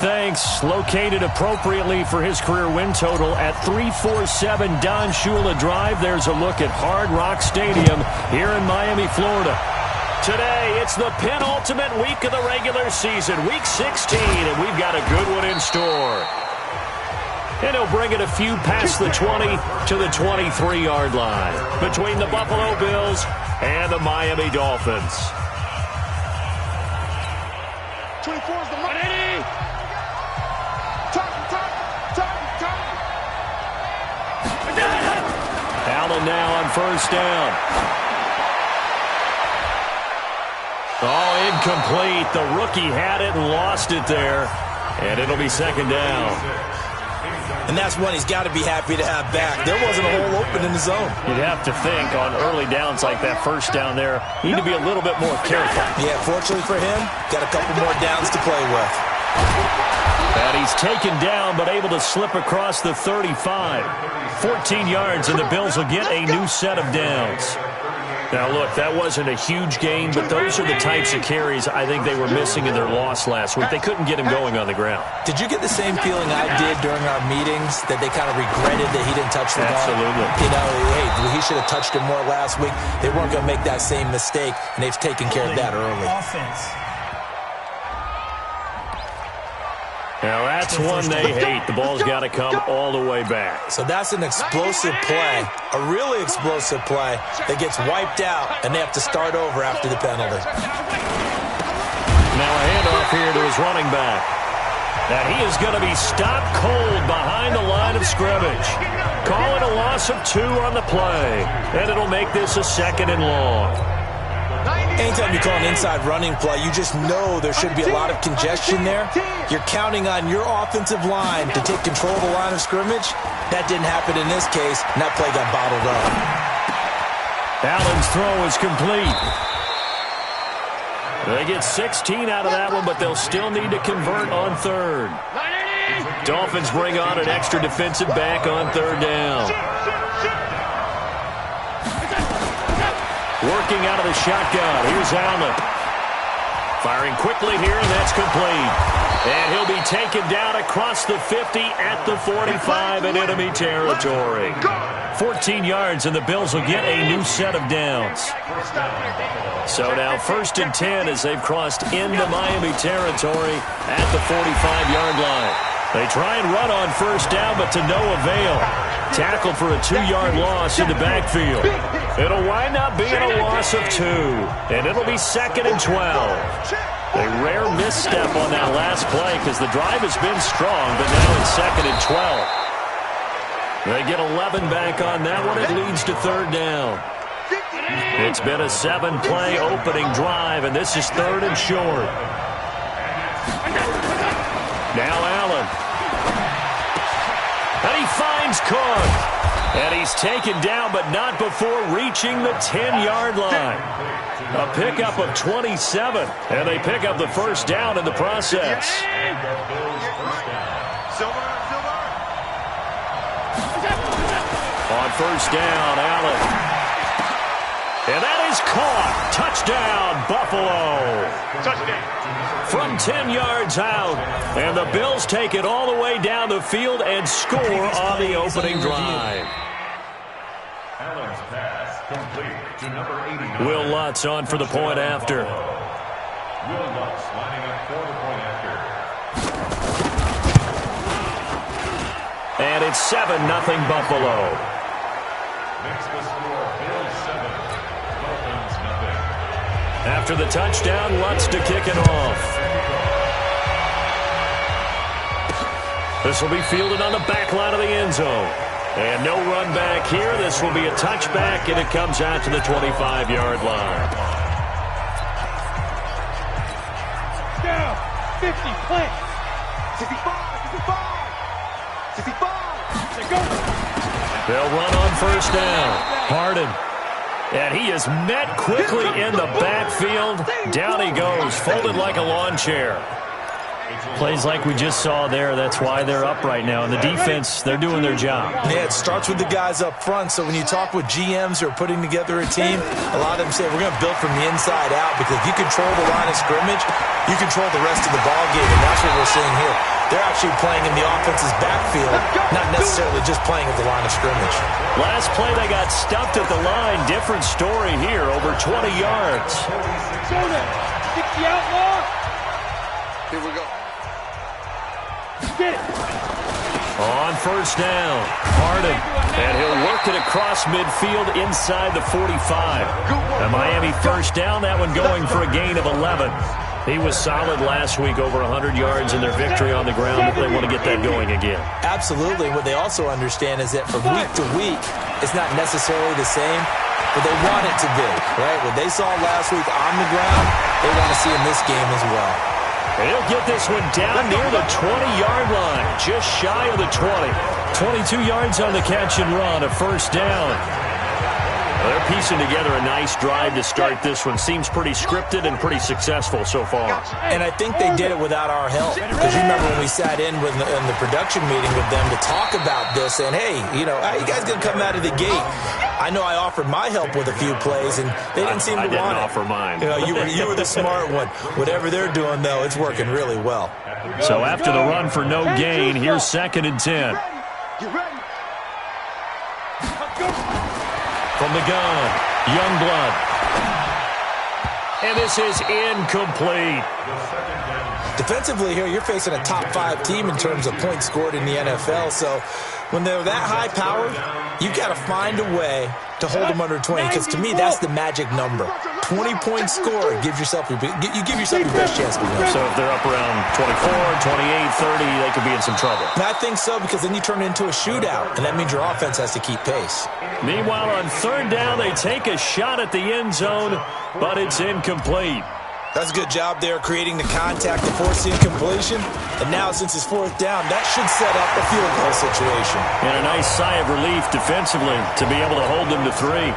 Thanks. Located appropriately for his career win total at 347 Don Shula Drive. There's a look at Hard Rock Stadium here in Miami, Florida. Today, it's the penultimate week of the regular season, week 16, and we've got a good one in store. And he'll bring it a few past the 20 to the 23-yard line between the Buffalo Bills and the Miami Dolphins. 24 is the money. Allen now on first down. Oh, incomplete. The rookie had it and lost it there. And it'll be second down. And that's one he's got to be happy to have back. There wasn't a hole open in the zone. You'd have to think on early downs like that first down there, you need to be a little bit more careful. Yeah, fortunately for him, got a couple more downs to play with. And he's taken down but able to slip across the 35. 14 yards and the Bills will get a new set of downs. Now, look, that wasn't a huge gain, but those are the types of carries I think they were missing in their loss last week. They couldn't get him going on the ground. Did you get the same feeling I did during our meetings, that they kind of regretted that he didn't touch the ball? Absolutely. You know, hey, he should have touched it more last week. They weren't going to make that same mistake, and they've taken care of that early. Now, that's one they hate. The ball's got to come all the way back. So that's an explosive play, a really explosive play that gets wiped out, and they have to start over after the penalty. Now a handoff here to his running back. And he is going to be stopped cold behind the line of scrimmage. Call it a loss of 2 on the play, and it'll make this a second and long. Anytime you call an inside running play, you just know there should be a lot of congestion there. You're counting on your offensive line to take control of the line of scrimmage. That didn't happen in this case, and that play got bottled up. Allen's throw is complete. They get 16 out of that one, but they'll still need to convert on third. Dolphins bring on an extra defensive back on third down. Working out of the shotgun. Here's Allen. Firing quickly here, and that's complete. And he'll be taken down across the 50 at the 45 in enemy territory. 14 yards, and the Bills will get a new set of downs. So now 1st and 10 as they've crossed into Miami territory at the 45-yard line. They try and run on first down, but to no avail. Tackled for a 2-yard loss in the backfield. It'll wind up being a loss of 2, and it'll be 2nd and 12. A rare misstep on that last play because the drive has been strong, but now it's 2nd and 12. They get 11 back on that one. It leads to third down. It's been a 7-play opening drive, and this is 3rd and short. Now Allen. And he finds Cook. And he's taken down, but not before reaching the 10-yard line. A pickup of 27, and they pick up the first down in the process. On first down, Allen. And that is caught. Touchdown, Buffalo. Touchdown. From 10 yards out, and the Bills take it all the way down the field and score on the opening drive. Allen's pass complete to number 89. Will Lutz on for the point after. Will Lutz lining up for the point after. And it's 7-0 Buffalo. Makes the score Bills 7, Dolphins nothing. After the touchdown, Lutz to kick it off. This will be fielded on the back line of the end zone. And no run back here. This will be a touchback, and it comes out to the 25-yard line. Down. 50. Plant. 65. 65. 65. They go. They'll run on first down. Harden. And he is met quickly in the backfield. Down he goes, folded like a lawn chair. Plays like we just saw there, that's why they're up right now. And the defense, they're doing their job. Yeah, it starts with the guys up front. So when you talk with GMs who are putting together a team, a lot of them say, we're going to build from the inside out, because if you control the line of scrimmage, you control the rest of the ball game, and that's what we're seeing here. They're actually playing in the offense's backfield, not necessarily just playing at the line of scrimmage. Last play, they got stuffed at the line. Different story here, over 20 yards. Here we go. Get it. On first down, Harden, and he'll work it across midfield inside the 45. A Miami first down, that one going for a gain of 11. He was solid last week, over 100 yards in their victory on the ground. They want to get that going again. Absolutely. What they also understand is that from week to week, it's not necessarily the same, but they want it to be, right? What they saw last week on the ground, they want to see in this game as well. He'll get this one down near the 20-yard line, just shy of the 20. 22 yards on the catch and run, a first down. They're piecing together a nice drive to start this one. Seems pretty scripted and pretty successful so far. And I think they did it without our help. Because you remember when we sat in the production meeting with them to talk about this, and hey, you know, how you guys going to come out of the gate? I know I offered my help with a few plays, and they didn't seem to want it. I didn't offer mine. You know, you were the smart one. Whatever they're doing, though, it's working really well. So after the run for no gain, here's 2nd and 10. From the gun, Youngblood. And this is incomplete. Defensively here, you're facing a top 5 team in terms of points scored in the NFL. So when they're that high-powered, you've got to find a way to hold them under 20. Because to me, that's the magic number. 20-point score, you give yourself your best chance to win. So if they're up around 24, 28, 30, they could be in some trouble. And I think so, because then you turn it into a shootout, and that means your offense has to keep pace. Meanwhile, on 3rd down, they take a shot at the end zone, but it's incomplete. That's a good job there, creating the contact to force the incompletion. And now, since it's 4th down, that should set up a field goal situation. And a nice sigh of relief defensively to be able to hold them to 3.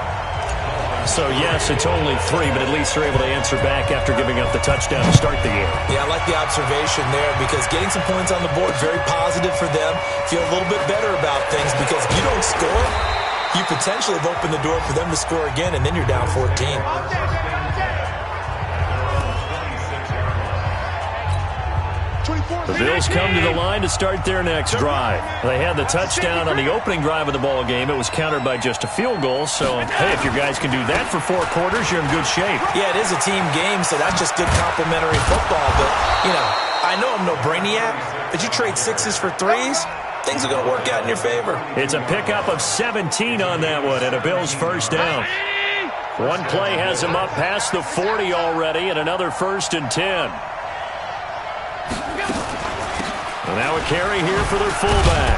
So, yes, it's only 3, but at least they're able to answer back after giving up the touchdown to start the game. Yeah, I like the observation there, because getting some points on the board, very positive for them. Feel a little bit better about things, because if you don't score, you potentially have opened the door for them to score again, and then you're down 14. The Bills come to the line to start their next drive. They had the touchdown on the opening drive of the ball game. It was countered by just a field goal. So, hey, if your guys can do that for 4 quarters, you're in good shape. Yeah, it is a team game, so that's just good complimentary football. But, you know, I know I'm no brainiac, but you trade 6s for 3s, things are going to work out in your favor. It's a pickup of 17 on that one, and a Bills first down. One play has them up past the 40 already, and another 1st and 10. And now a carry here for their fullback.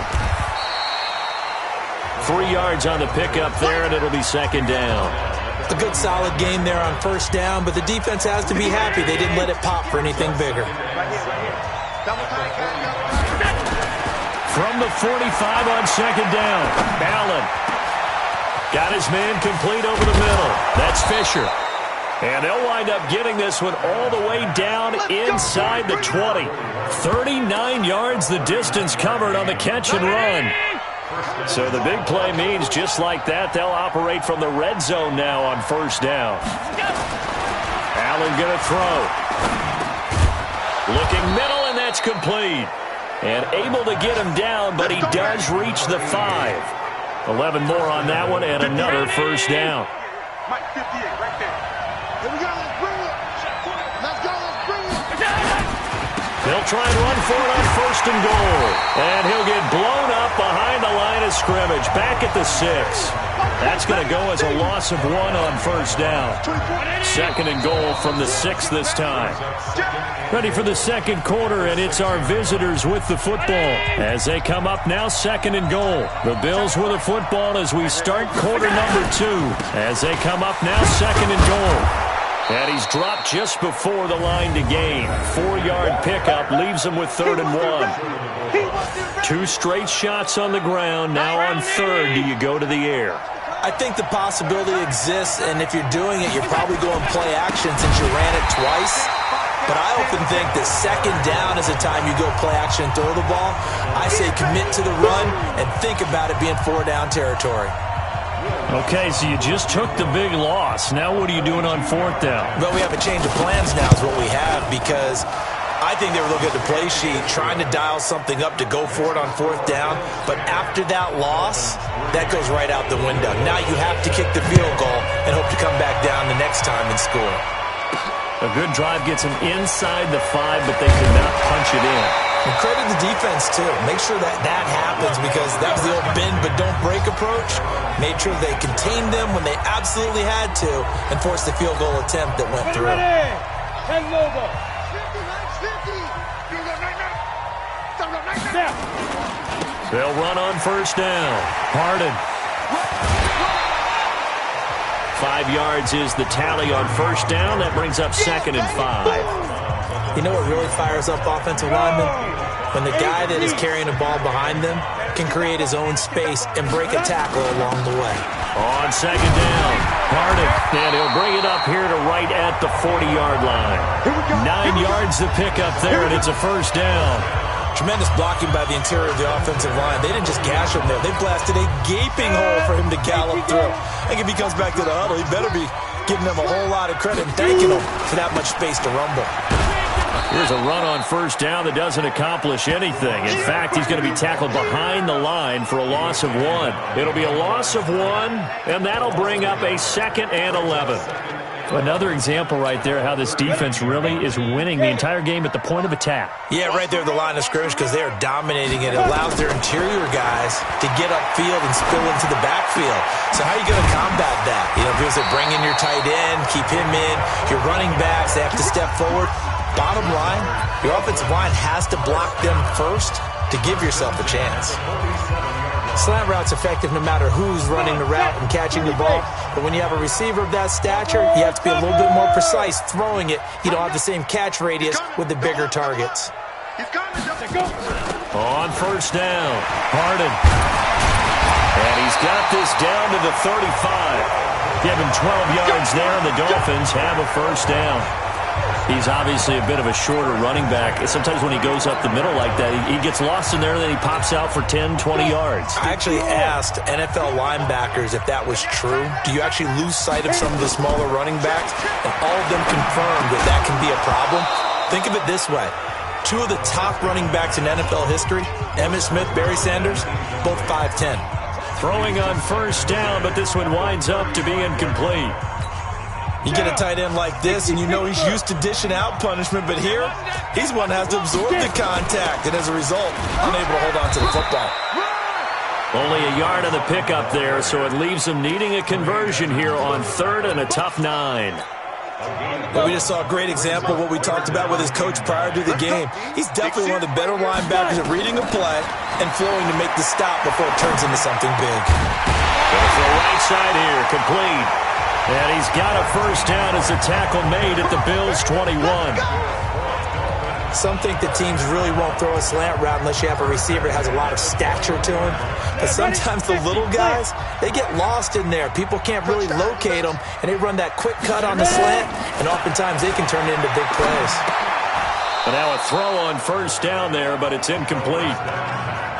3 yards on the pickup there, and it'll be 2nd down. A good solid game there on 1st down, but the defense has to be happy they didn't let it pop for anything bigger. From the 45 on 2nd down, Allen got his man complete over the middle. That's Fisher. And they'll wind up getting this one all the way down inside the 20. 39 yards the distance covered on the catch and run. So the big play means just like that, they'll operate from the red zone now on 1st down. Allen going to throw. Looking middle, and that's complete. And able to get him down, but he does reach the 5. 11 more on that one, and another 1st down. Mike 58 right there. Here we go, let's bring it. Let's go, let's bring it. They'll try and run for it on 1st and goal. And he'll get blown up behind the line of scrimmage, back at the 6. That's going to go as a loss of 1 on 1st down. 2nd and goal from the 6 this time. Ready for the 2nd quarter, and it's our visitors with the football. As they come up now, 2nd and goal. The Bills with the football as we start quarter number 2. As they come up now, 2nd and goal. And he's dropped just before the line to gain. 4-yard pickup leaves him with 3rd and 1. 2 straight shots on the ground. Now on 3rd, do you go to the air? I think the possibility exists, and if you're doing it, you're probably going play action since you ran it twice. But I often think that second down is a time you go play action and throw the ball. I say commit to the run and think about it being 4-down territory. Okay, so you just took the big loss. Now what are you doing on 4th down? Well, we have a change of plans now is what we have, because I think they were looking at the play sheet, trying to dial something up to go for it on 4th down. But after that loss, that goes right out the window. Now you have to kick the field goal and hope to come back down the next time and score. A good drive gets them inside the 5, but they could not punch it in. And credit the defense, too. Make sure that that happens, because that was the old bend but don't break approach. Made sure they contained them when they absolutely had to and forced the field goal attempt that went through. They'll run on 1st down. Harden. 5 yards is the tally on 1st down. That brings up 2nd and 5. You know what really fires up offensive linemen? When the guy that is carrying the ball behind them can create his own space and break a tackle along the way. On 2nd down, Harden, and he'll bring it up here to right at the 40-yard line. 9 yards to pick up there, and it's a 1st down. Tremendous blocking by the interior of the offensive line. They didn't just gash him there. They blasted a gaping hole for him to gallop through. I think if he comes back to the huddle, he better be giving them a whole lot of credit and thanking them for that much space to rumble. Here's a run on 1st down that doesn't accomplish anything. In fact, he's going to be tackled behind the line for a loss of 1. It'll be a loss of 1, and that'll bring up a 2nd and 11. Another example right there how this defense really is winning the entire game at the point of attack. Yeah, right there at the line of scrimmage, because they are dominating it. It allows their interior guys to get upfield and spill into the backfield. So how are you going to combat that? You know, because they bring in your tight end, keep him in, your running backs, they have to step forward. Bottom line, your offensive line has to block them first to give yourself a chance. Slant route's effective no matter who's running the route and catching the ball. But when you have a receiver of that stature, you have to be a little bit more precise throwing it. You don't have the same catch radius with the bigger targets. On 1st down, Harden. And he's got this down to the 35. Give him 12 yards there, and the Dolphins have a 1st down. He's obviously a bit of a shorter running back. Sometimes when he goes up the middle like that, he gets lost in there, and then he pops out for 10, 20 yards. I actually asked NFL linebackers if that was true. Do you actually lose sight of some of the smaller running backs? And all of them confirmed that that can be a problem. Think of it this way. 2 of the top running backs in NFL history, Emmitt Smith, Barry Sanders, both 5'10". Throwing on 1st down, but this one winds up to be incomplete. You get a tight end like this, and you know he's used to dishing out punishment, but here, he's one that has to absorb the contact, and as a result, unable to hold on to the football. Only a yard on the pickup there, so it leaves him needing a conversion here on 3rd and a tough 9. Well, we just saw a great example of what we talked about with his coach prior to the game. He's definitely one of the better linebackers at reading a play and flowing to make the stop before it turns into something big. Goes to the right side here, complete. And he's got a 1st down as a tackle made at the Bills' 21. Some think that teams really won't throw a slant route unless you have a receiver that has a lot of stature to him. But sometimes the little guys, they get lost in there. People can't really locate them, and they run that quick cut on the slant, and oftentimes they can turn it into big plays. But now a throw on 1st down there, but it's incomplete.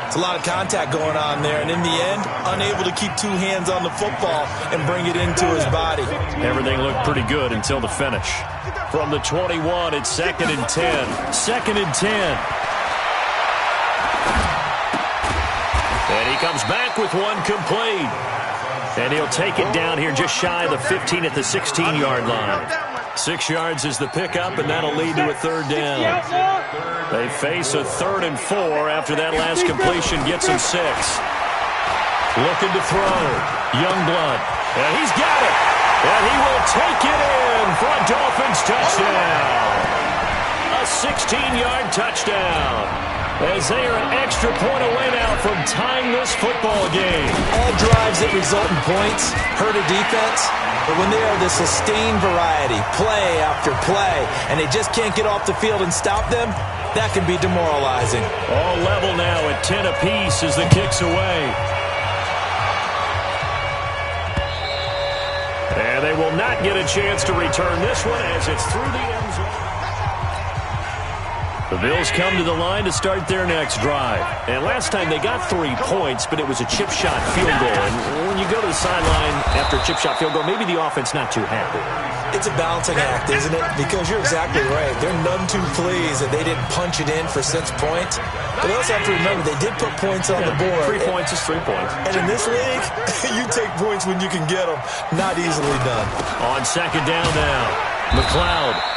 It's a lot of contact going on there, and in the end, unable to keep 2 hands on the football and bring it into his body. Everything looked pretty good until the finish. From the 21, it's 2nd and 10. 2nd and 10. And he comes back with one complete. And he'll take it down here just shy of the 15 at the 16-yard line. 6 yards is the pickup, and that'll lead to a 3rd down. They face a 3rd and 4 after that last completion gets him 6. Looking to throw. Youngblood. And he's got it. And he will take it in for a Dolphins touchdown. A 16-yard touchdown. As they are an extra point away now from tying this football game. All drives that result in points hurt a defense, but when they are the sustained variety, play after play, and they just can't get off the field and stop them, that can be demoralizing. All level now at 10 apiece as the kick's away. And they will not get a chance to return this one as it's through the end zone. The Bills come to the line to start their next drive. And last time they got 3 points, but it was a chip shot field goal. And when you go to the sideline after a chip shot field goal, maybe the offense not too happy. It's a balancing act, isn't it? Because you're exactly right. They're none too pleased that they didn't punch it in for 6 points. But they also have to remember they did put points on the board. 3 points is 3 points. And in this league, you take points when you can get them. Not easily done. On second down now, McLeod.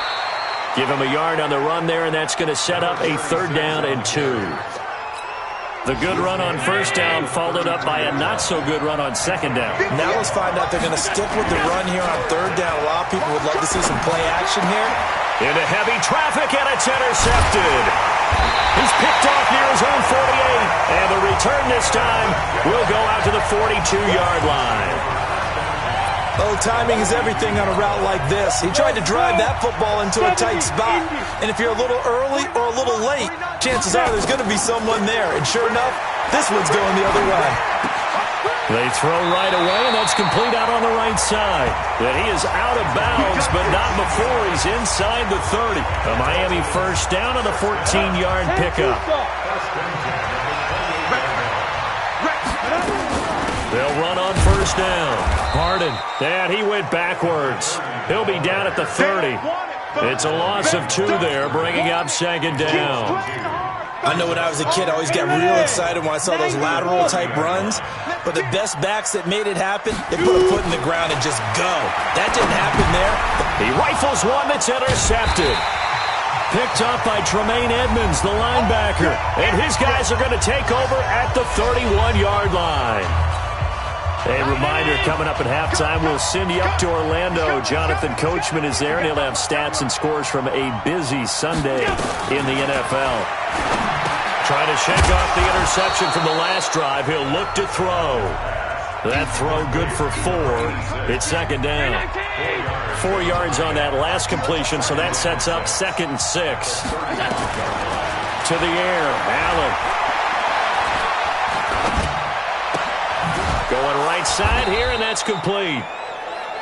Give him a yard on the run there, and that's going to set up a 3rd down and 2. The good run on 1st down followed up by a not-so-good run on 2nd down. Now let's find out they're going to stick with the run here on 3rd down. A lot of people would love to see some play action here. Into heavy traffic, and it's intercepted. He's picked off near his own 48, and the return this time will go out to the 42-yard line. Oh, timing is everything on a route like this. He tried to drive that football into a tight spot. And if you're a little early or a little late, chances are there's going to be someone there. And sure enough, this one's going the other way. They throw right away, and that's complete out on the right side. But he is out of bounds, but not before he's inside the 30. A Miami 1st down on the 14-yard pickup. They'll run on 1st down. Harden, and he went backwards. He'll be down at the 30. It's a loss of 2 there, bringing up 2nd down. I know when I was a kid, I always got real excited when I saw those lateral-type runs. But the best backs that made it happen, they put a foot in the ground and just go. That didn't happen there. He rifles one that's intercepted. Picked up by Tremaine Edmonds, the linebacker. And his guys are going to take over at the 31-yard line. A reminder, coming up at halftime, we'll send you up to Orlando. Jonathan Coachman is there, and he'll have stats and scores from a busy Sunday in the NFL. Trying to shake off the interception from the last drive. He'll look to throw. That throw good for 4. It's 2nd down. 4 yards on that last completion, so that sets up 2nd and 6. To the air, Allen. Going right side here, and that's complete.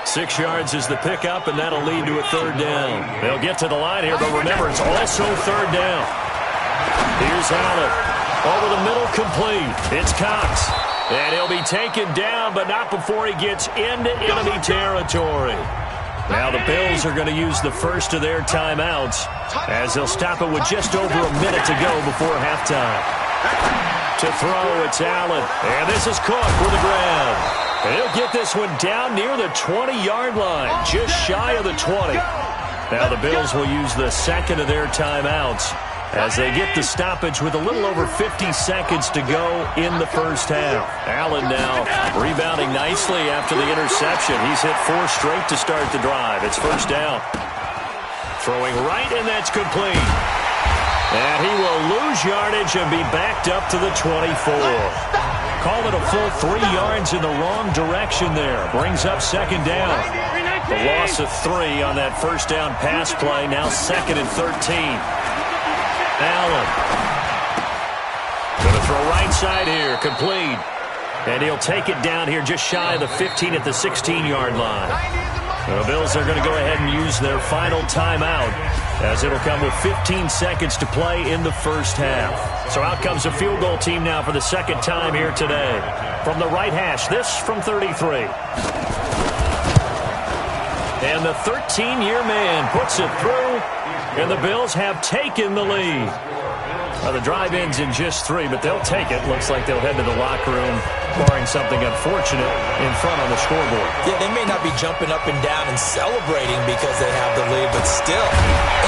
6 yards is the pickup, and that'll lead to a 3rd down. They'll get to the line here, but remember, it's also 3rd down. Here's Allen. Over the middle, complete. It's Cox. And he'll be taken down, but not before he gets into enemy territory. Now the Bills are going to use the first of their timeouts as they'll stop it with just over a minute to go before halftime. To throw, it's Allen. And this is Cook with a grab. And he'll get this one down near the 20-yard line, just shy of the 20. Now the Bills will use the second of their timeouts as they get the stoppage with a little over 50 seconds to go in the first half. Allen now rebounding nicely after the interception. He's hit 4 straight to start the drive. It's 1st down. Throwing right, and that's complete. And he will lose yardage and be backed up to the 24. Call it a full 3 yards in the wrong direction there. Brings up 2nd down. The loss of 3 on that 1st down pass play. Now 2nd and 13. Allen. Going to throw right side here. Complete. And he'll take it down here just shy of the 15 at the 16-yard line. The Bills are going to go ahead and use their final timeout as it'll come with 15 seconds to play in the first half. So out comes a field goal team now for the 2nd time here today. From the right hash, this from 33. And the 13-year man puts it through, and the Bills have taken the lead. Well, the drive ends in just 3, but they'll take it. Looks like they'll head to the locker room, barring something unfortunate in front on the scoreboard. Yeah, they may not be jumping up and down and celebrating because they have the lead, but still,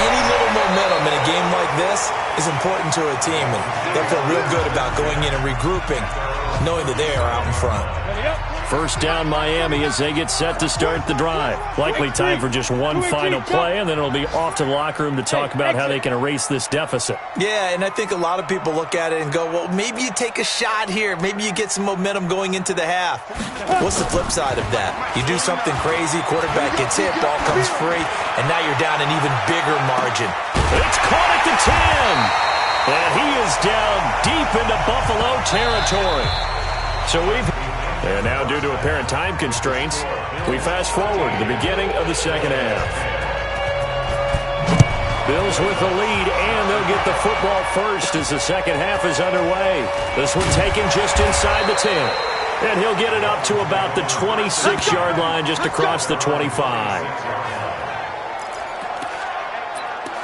any little momentum in a game like this is important to a team, and they'll feel real good about going in and regrouping, knowing that they are out in front. 1st down Miami as they get set to start the drive. Likely time for just one final play, and then it'll be off to the locker room to talk about how they can erase this deficit. Yeah, and I think a lot of people look at it and go, well, maybe you take a shot here. Maybe you get some momentum going into the half. What's the flip side of that? You do something crazy, quarterback gets hit, ball comes free, and now you're down an even bigger margin. It's caught at the 10. And he is down deep into Buffalo territory. So and now, due to apparent time constraints, we fast forward to the beginning of the second half. Bills with the lead, and they'll get the football first as the second half is underway. This one taken just inside the 10. And he'll get it up to about the 26-yard line, just across the 25.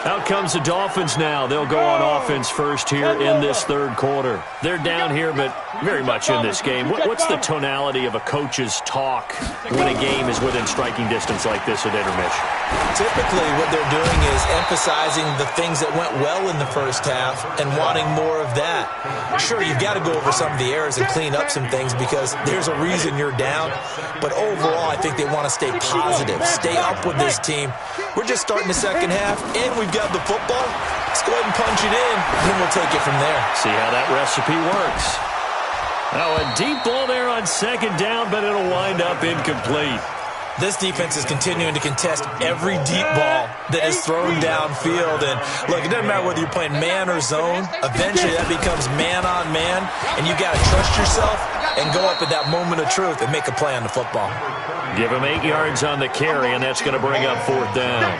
Out comes the Dolphins now. They'll go on offense first here in this third quarter. They're down here, but very much in this game. What's the tonality of a coach's talk when a game is within striking distance like this at intermission? Typically, what they're doing is emphasizing the things that went well in the first half and wanting more of that. Sure, you've got to go over some of the errors and clean up some things because there's a reason you're down. But overall, I think they want to stay positive, stay up with this team. We're just starting the second half, and we've got the football. Let's go ahead and punch it in, and then we'll take it from there. See how that recipe works. Now a deep ball there on second down, but it'll wind up incomplete. This defense is continuing to contest every deep ball that is thrown downfield. And, look, it doesn't matter whether you're playing man or zone. Eventually, that becomes man-on-man, and you got to trust yourself and go up at that moment of truth and make a play on the football. Give him 8 yards on the carry, and that's going to bring up fourth down.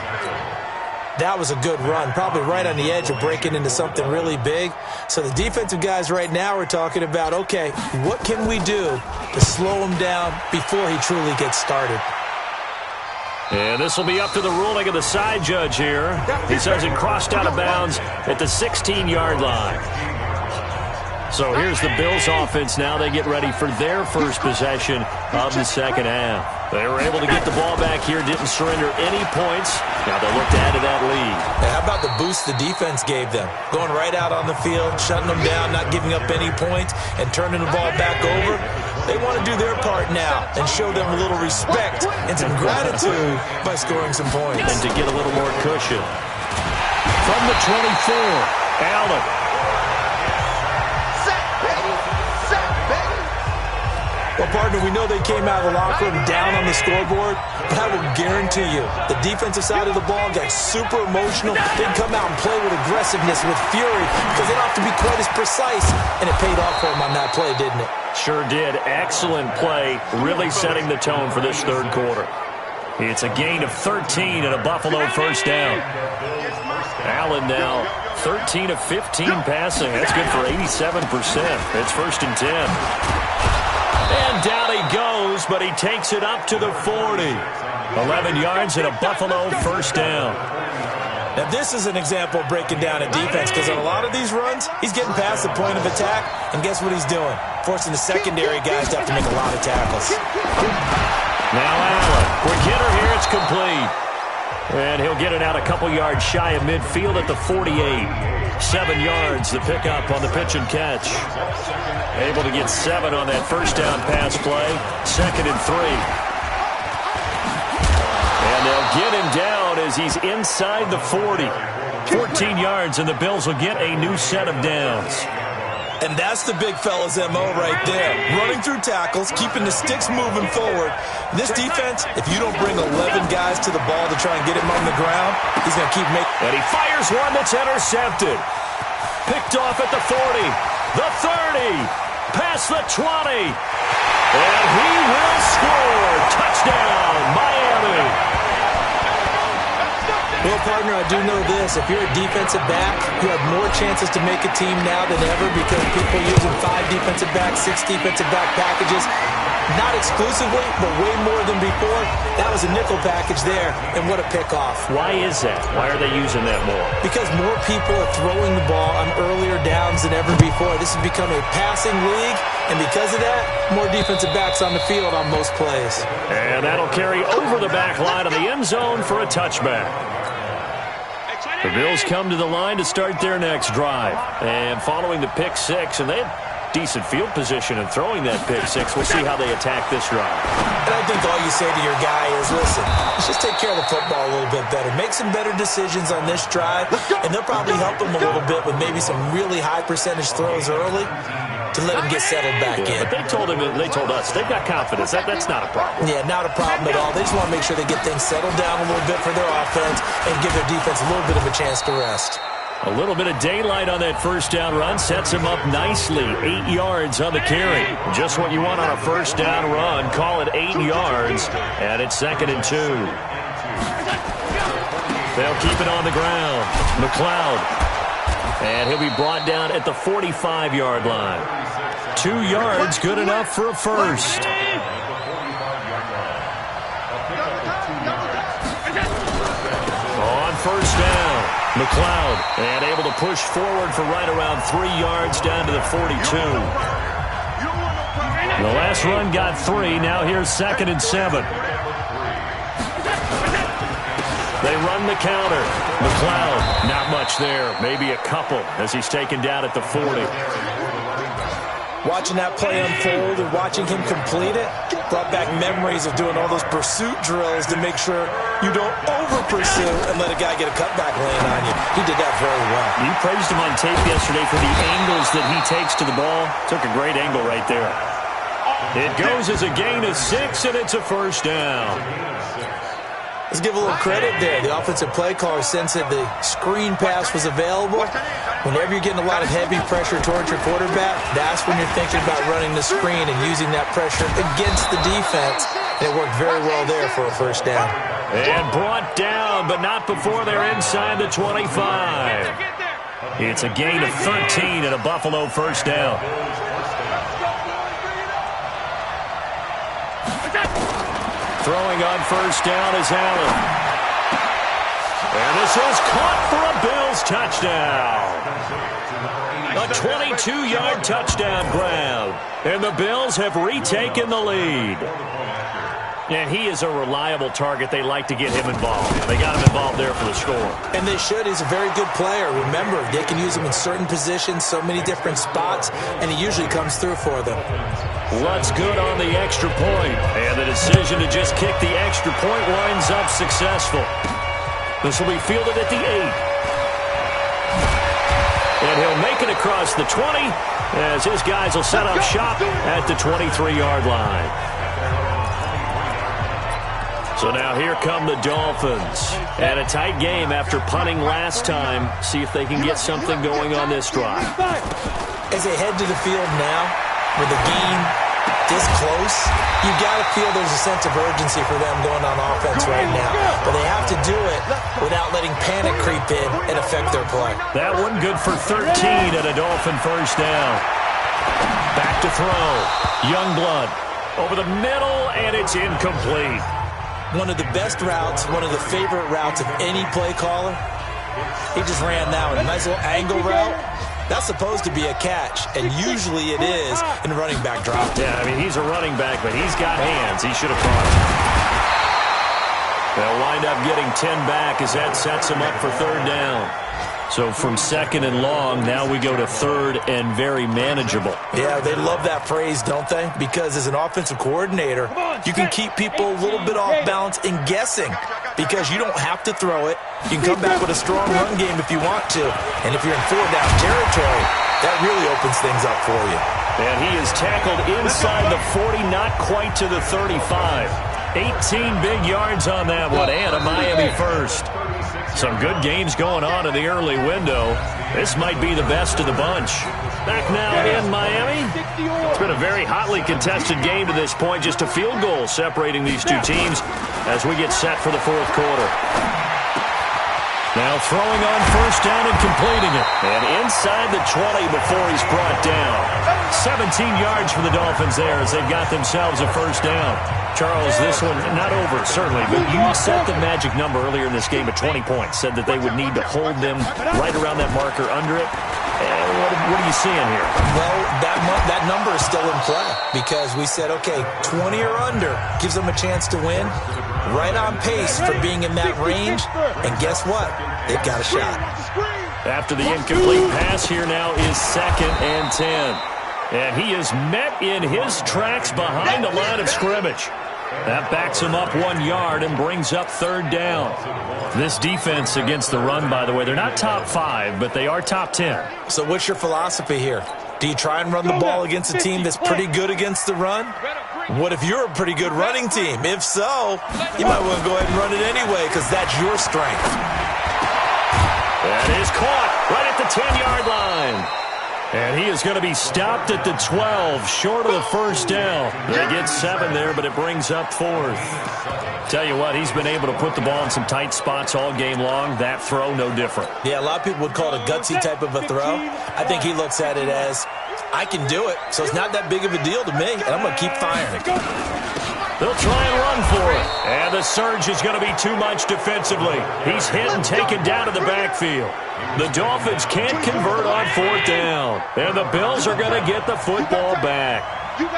That was a good run, probably right on the edge of breaking into something really big. So the defensive guys right now are talking about, okay, what can we do to slow him down before he truly gets started? And this will be up to the ruling of the side judge here. He says it crossed out of bounds at the 16-yard line. So here's the Bills offense now. They get ready for their first possession of the second half. They were able to get the ball back here, didn't surrender any points. Now they'll look to add to that lead. Hey, how about the boost the defense gave them? Going right out on the field, shutting them down, not giving up any points, and turning the ball back over. They want to do their part now and show them a little respect and some gratitude by scoring some points. And to get a little more cushion. From the 24, Allen. Well, partner, we know they came out of the locker room down on the scoreboard, but I will guarantee you the defensive side of the ball got super emotional. They'd come out and play with aggressiveness, with fury, because they don't have to be quite as precise, and it paid off for them on that play, didn't it? Sure did. Excellent play, really setting the tone for this third quarter. It's a gain of 13 and a Buffalo first down. Allen now 13 of 15 passing. That's good for 87%. It's first and 10. And down he goes, but he takes it up to the 40. 11 yards and a Buffalo first down. Now, this is an example of breaking down a defense, because on a lot of these runs, he's getting past the point of attack, and guess what he's doing? Forcing the secondary guys to have to make a lot of tackles. Now Allen, quick hitter here, it's complete. And he'll get it out a couple yards shy of midfield at the 48. 7 yards, the pickup on the pitch and catch. Able to get 7 on that first down pass play. Second and 3. And they'll get him down as he's inside the 40. 14 yards, and the Bills will get a new set of downs. And that's the big fella's MO right there. Running through tackles, keeping the sticks moving forward. This defense, if you don't bring 11 guys to the ball to try and get him on the ground, he's going to keep making... And he fires one that's intercepted. Picked off at the 40, the 30, past the 20. And he will score. Touchdown, Miami. Well, partner, I do know this. If you're a defensive back, you have more chances to make a team now than ever because people are using 5 defensive backs, 6 defensive back packages. Not exclusively, but way more than before. That was a nickel package there, and what a pickoff. Why is that? Why are they using that more? Because more people are throwing the ball on earlier downs than ever before. This has become a passing league, and because of that, more defensive backs on the field on most plays. And that'll carry over the back line of the end zone for a touchback. The Bills come to the line to start their next drive. And following the pick 6, and they had decent field position in throwing that pick 6. We'll see how they attack this drive. And I think all you say to your guy is, listen, let's just take care of the football a little bit better. Make some better decisions on this drive, and they'll probably help him a little bit with maybe some really high percentage throws early to let him get settled back in. But they told us they've got confidence. That's not a problem. Yeah, not a problem at all. They just want to make sure they get things settled down a little bit for their offense and give their defense a little bit of a chance to rest. A little bit of daylight on that first down run sets him up nicely. 8 yards on the carry. Just what you want on a first down run. Call it 8 yards, and it's second and 2. They'll keep it on the ground. McLeod. And he'll be brought down at the 45-yard line. 2 yards, good enough for a first. On first down, McLeod. And able to push forward for right around 3 yards down to the 42. The last run got 3. Now here's 2nd and 7. They run the counter. McLeod, not much there. Maybe a couple as he's taken down at the 40. Watching that play unfold and watching him complete it brought back memories of doing all those pursuit drills to make sure you don't over-pursue and let a guy get a cutback lane on you. He did that very well. You praised him on tape yesterday for the angles that he takes to the ball. Took a great angle right there. It goes as a gain of 6, and it's a first down. Let's give a little credit there. The offensive play caller sensed that the screen pass was available. Whenever you're getting a lot of heavy pressure towards your quarterback, that's when you're thinking about running the screen and using that pressure against the defense. And it worked very well there for a first down. And brought down, but not before they're inside the 25. It's a gain of 13 and a Buffalo first down. Throwing on first down is Allen. And this is caught for a Bills touchdown. A 22-yard touchdown grab. And the Bills have retaken the lead. And he is a reliable target. They like to get him involved. They got him involved there for the score. And they should. He's a very good player. Remember, they can use him in certain positions, so many different spots, and he usually comes through for them. What's good on the extra point? And the decision to just kick the extra point winds up successful. This will be fielded at the 8. And he'll make it across the 20 as his guys will set up shop at the 23-yard line. So now here come the Dolphins. And a tight game after punting last time. See if they can get something going on this drive. As they head to the field now, with the game this close, you got to feel there's a sense of urgency for them going on offense right now. But they have to do it without letting panic creep in and affect their play. That one good for 13 at a Dolphin first down. Back to throw. Youngblood over the middle, and it's incomplete. One of the best routes, one of the favorite routes of any play caller. He just ran that one. A nice little angle route. That's supposed to be a catch, and usually it is in a running back drop. Yeah, I mean, he's a running back, but he's got hands. He should have caught it. They'll wind up getting 10 back as that sets him up for third down. So from 2nd and long, now we go to 3rd and very manageable. Yeah, they love that phrase, don't they? Because as an offensive coordinator, you can keep people a little bit off balance and guessing because you don't have to throw it. You can come back with a strong run game if you want to. And if you're in 4-down territory, that really opens things up for you. And he is tackled inside the 40, not quite to the 35. 18 big yards on that one, and a Miami first. Some good games going on in the early window. This might be the best of the bunch. Back now in Miami. It's been a very hotly contested game to this point. Just a field goal separating these two teams as we get set for the fourth quarter. Now throwing on first down and completing it. And inside the 20 before he's brought down. 17 yards for the Dolphins there as they've got themselves a first down. Charles, this one not over, certainly, but you set the magic number earlier in this game at 20 points. Said that they would need to hold them right around that marker under it. What are you seeing here? Well, that number is still in play because we said, okay, 20 or under gives them a chance to win. Right on pace for being in that range. And guess what? They've got a shot. After the incomplete pass, here now is 2nd and 10. And he is met in his tracks behind the line of scrimmage. That backs him up 1 yard and brings up third down. This defense against the run, by the way, they're not top 5, but they are top 10. So what's your philosophy here? Do you try and run the ball against a team that's pretty good against the run? What if you're a pretty good running team? If so, you might want to go ahead and run it anyway because that's your strength. That is caught right at the 10-yard line. And he is going to be stopped at the 12, short of the first down. They get 7 there, but it brings up 4th. Tell you what, he's been able to put the ball in some tight spots all game long. That throw, no different. Yeah, a lot of people would call it a gutsy type of a throw. I think he looks at it as, I can do it, so it's not that big of a deal to me, and I'm going to keep firing. They'll try and run for it. And the surge is going to be too much defensively. He's hit and taken down to the backfield. The Dolphins can't convert on 4th down. And the Bills are going to get the football back.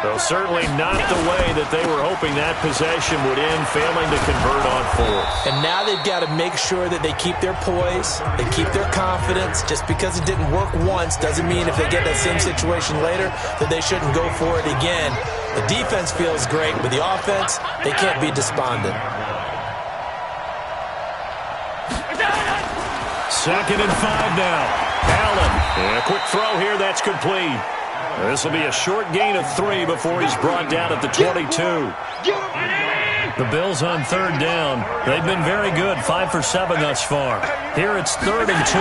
Though certainly not the way that they were hoping that possession would end, failing to convert on 4th. And now they've got to make sure that they keep their poise, they keep their confidence. Just because it didn't work once doesn't mean if they get that same situation later that they shouldn't go for it again. The defense feels great, but the offense, they can't be despondent. 2nd and 5 now. Allen, and a quick throw here, that's complete. This will be a short gain of 3 before he's brought down at the 22. The Bills on 3rd down. They've been very good, 5 for 7 thus far. Here it's 3rd and 2.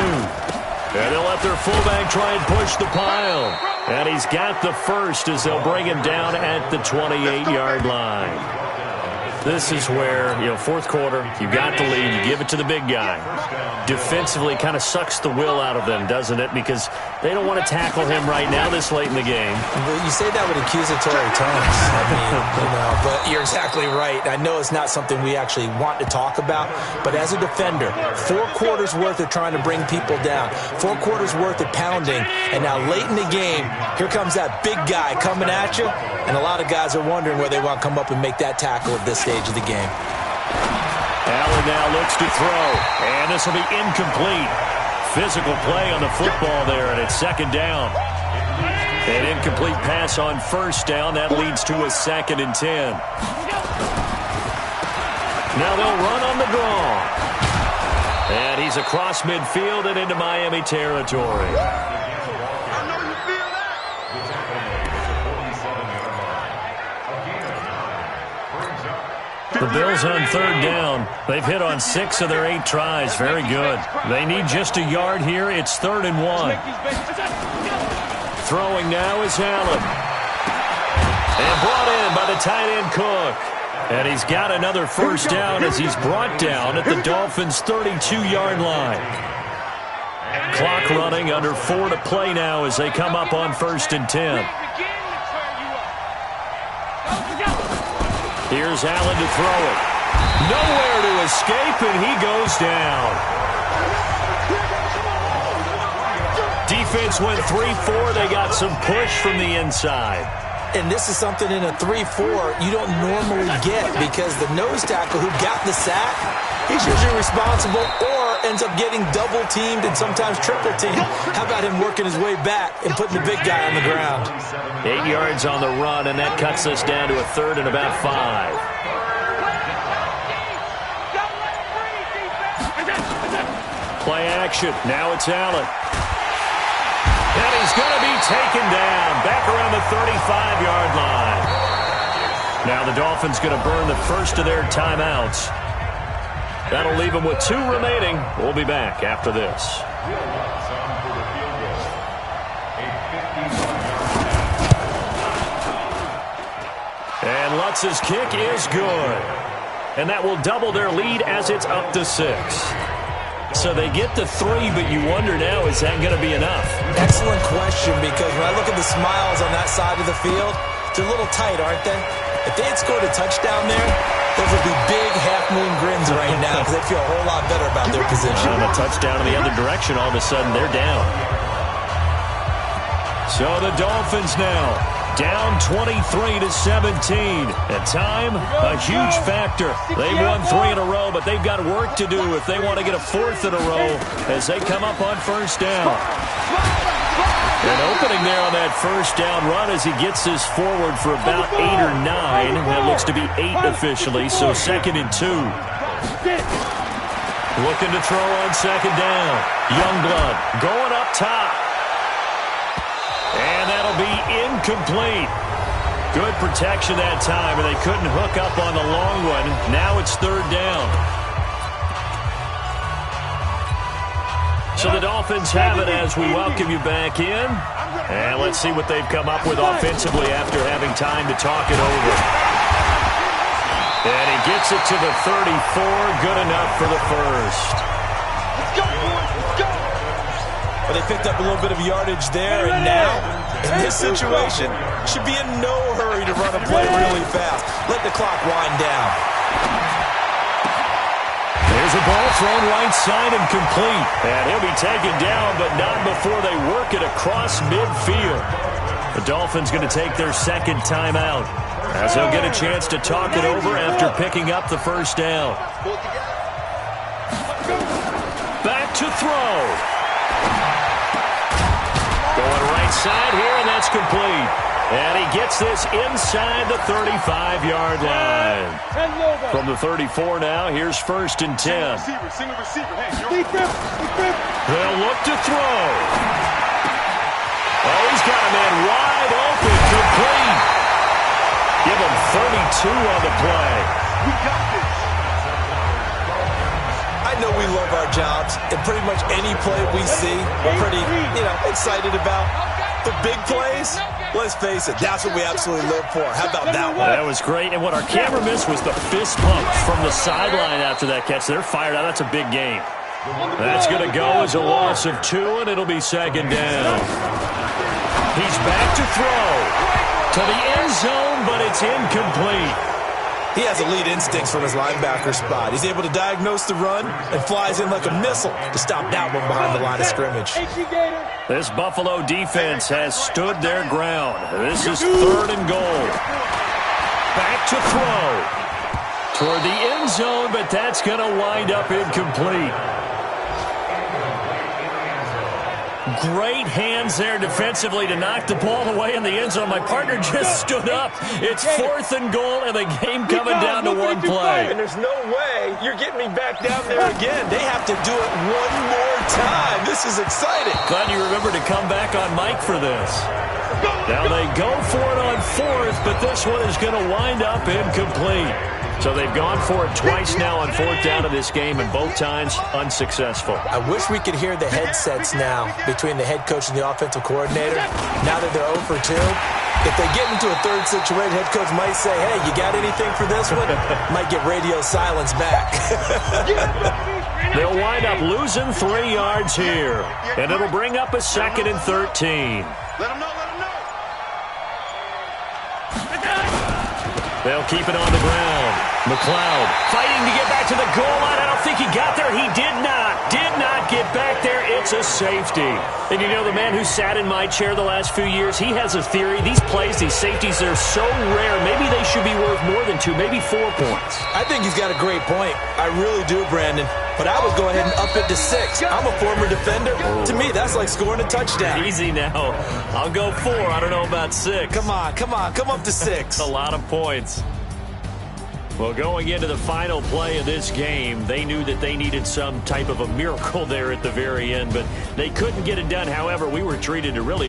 And they'll let their fullback try and push the pile. And he's got the first as they'll bring him down at the 28-yard line. This is where, 4th quarter, you got the lead, you give it to the big guy. Defensively kind of sucks the will out of them, doesn't it? Because they don't want to tackle him right now this late in the game. Well, you say that with accusatory tones. I mean, but you're exactly right. I know it's not something we actually want to talk about, but as a defender, 4 quarters worth of trying to bring people down, 4 quarters worth of pounding, and now late in the game, here comes that big guy coming at you, and a lot of guys are wondering where they want to come up and make that tackle at this stage of the game. Allen now looks to throw, and this will be incomplete. Physical play on the football there, and it's 2nd down. An incomplete pass on 1st down. That leads to a 2nd and 10. Now they'll run on the draw. And he's across midfield and into Miami territory. The Bills on 3rd down. They've hit on 6 of their 8 tries. Very good. They need just a yard here. It's 3rd and 1. Throwing now is Allen. And brought in by the tight end Cook. And he's got another first down as he's brought down at the Dolphins' 32-yard line. Clock running, under 4 to play now as they come up on 1st and 10. Here's Allen to throw it. Nowhere to escape, and he goes down. Defense went 3-4. They got some push from the inside. And this is something in a 3-4 you don't normally get because the nose tackle who got the sack, he's usually responsible or ends up getting double-teamed and sometimes triple-teamed. How about him working his way back and putting the big guy on the ground? 8 yards on the run, and that cuts us down to a 3rd and about 5. Play action. Now it's Allen. And he's going to be taken down back around the 35-yard line. Now the Dolphins going to burn the first of their timeouts. That'll leave them with 2 remaining. We'll be back after this. And Lutz's kick is good. And that will double their lead as it's up to 6. So they get the 3, but you wonder now, is that going to be enough? Excellent question, because when I look at the smiles on that side of the field, they're a little tight, aren't they? If they had scored a touchdown there, those would be big half-moon grins right now because they feel a whole lot better about their position. On a touchdown in the other direction, all of a sudden they're down. So the Dolphins now down 23-17. And time, a huge factor. They've won 3 in a row, but they've got work to do if they want to get a 4th in a row as they come up on 1st down. An opening there on that 1st down run as he gets this forward for about 8 or 9. That looks to be 8 officially, so 2nd and 2. Looking to throw on 2nd down. Youngblood going up top. And that'll be incomplete. Good protection that time, and they couldn't hook up on the long one. Now it's 3rd down. So the Dolphins have it as we welcome you back in. And let's see what they've come up with offensively after having time to talk it over. And he gets it to the 34. Good enough for the first. Let's go, boys. Let's go. Well, they picked up a little bit of yardage there, and now, in this situation, should be in no hurry to run a play really fast. Let the clock wind down. There's a ball thrown right side and complete. And he'll be taken down, but not before they work it across midfield. The Dolphins going to take their second timeout, as they'll get a chance to talk it over after picking up the first down. Back to throw. Going right side here, and that's complete. And he gets this inside the 35-yard line. From the 34 now, here's 1st and 10. Single receiver. Hey, They'll look to throw. Oh, he's got a man wide open, complete. Give him 32 on the play. we got this. I know we love our jobs, and pretty much any play we see, we're pretty, excited about. The big plays, let's face it, that's what we absolutely live for. How about that one? That was great, and what our camera missed was the fist pump from the sideline after that catch. They're fired out. That's a big game. That's going to go as a loss of 2, and it'll be 2nd down. He's back to throw to the end zone, but it's incomplete. He has elite instincts from his linebacker spot. He's able to diagnose the run and flies in like a missile to stop that one behind the line of scrimmage. This Buffalo defense has stood their ground. This is 3rd and goal. Back to throw toward the end zone, but that's going to wind up incomplete. Great hands there defensively to knock the ball away in the end zone. My partner just stood up. It's 4th and goal, and the game coming down to one play. And there's no way you're getting me back down there again. They have to do it one more time. This is exciting. Glad you remembered to come back on mic for this. Now they go for it on 4th, but this one is going to wind up incomplete. So they've gone for it twice now on 4th down of this game, and both times unsuccessful. I wish we could hear the headsets now between the head coach and the offensive coordinator. Now that they're 0 for 2, if they get into a third situation, head coach might say, hey, you got anything for this one? Might get radio silence back. They'll wind up losing 3 yards here, and it'll bring up a 2nd and 13. Let him know, let him know. They'll keep it on the ground. McLeod fighting to get back to the goal line. I don't think he got there. He did not get back there. It's a safety. And you know, the man who sat in my chair the last few years, he has a theory. These plays, these safeties, they're so rare. Maybe they should be worth more than 2, maybe 4 points. I think he's got a great point. I really do, Brandon. But I would go ahead and up it to 6. I'm a former defender. To me, that's like scoring a touchdown. Easy now. I'll go 4. I don't know about 6. Come on. Come up to 6. A lot of points. Well, going into the final play of this game, they knew that they needed some type of a miracle there at the very end, but they couldn't get it done. However, we were treated to really